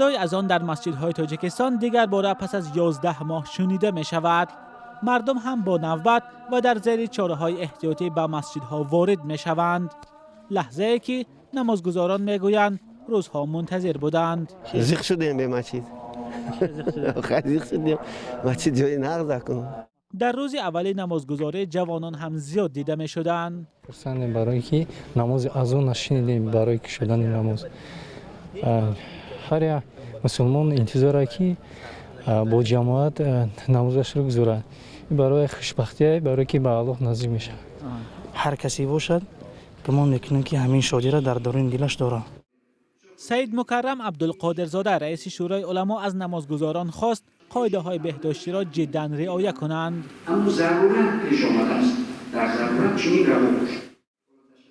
صدای اذان در مسجدهای تاجیکستان دیگر باره پس از 11 ماه شنیده می شود. مردم هم با نوبت و در زیر چاره‌های احتیاطی به مسجدها وارد می شوند. لحظه ای که نمازگزاران می گویند روزها منتظر بودند. زیق شدیم به مسجد. زیق شدیم. مسجد جای نقد کن. در روز اولی نمازگزاری جوانان هم زیاد دیده می شدند. پرسند برای که نماز اذان شنیدیم برای که شدن نماز. هر مسلمان انتظار که با جماعت نمازش رو گذارد. برای خوشبختی برای که به الله نزدیک میشه. هر کسی باشد گمان میکنم که همین شادی را در درون دلش داره. سید مکرم عبدالقادرزاده رئیس شورای علما از نمازگزاران خواست قاعده های بهداشتی را جدا رعایت کنند. اما ضرورت پیش آمده است در ضرورت چنین رها باشد.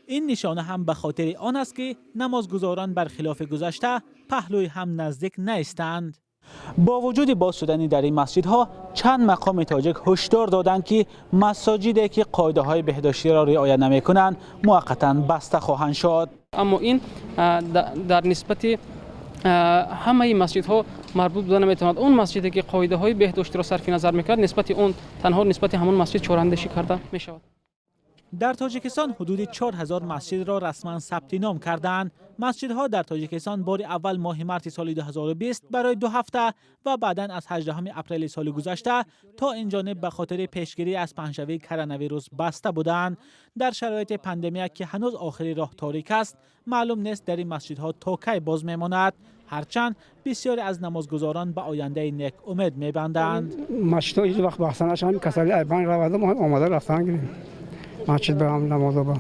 این نشانه هم به خاطر آن است که نمازگزاران برخلاف گذشته پهلوی هم نزدیک نیستند. با وجود باز شدن در این مسجدها چند مقام تاجیک هشدار دادند که مساجدی که قاعده های بهداشتی را رعایت نمی کنند موقتا بسته خواهند شد. اما این در نسبت همه مسجدها مربوط بوده نمیتواند. اون مسجدی که قاعده های بهداشتی را صرف نظر میکرد نسبت اون تنها نسبت همون مسجد چاره‌اندیشی کرده میشود. در تاجیکستان حدود 4000 مسجد را رسما ثبت نام کردند. مسجدها در تاجیکستان بار اول ماه مارس سال 2020 برای 2 هفته و بعداً از 18 اپریل سال گذشته تا این جانب به خاطر پیشگیری از پنجشنبه کرونا ویروس بسته بودند. در شرایط پاندمی که هنوز آخری راه تاریک است، معلوم نیست در این مسجدها تا کی باز میماند. هرچند بسیاری از نمازگزاران به آینده نیک امید میبندند. مسجدها هیچ وقت بحث نشدن، کسایی ایبان روزه ما آماده رفتن گیریم. مسجد برام نماز با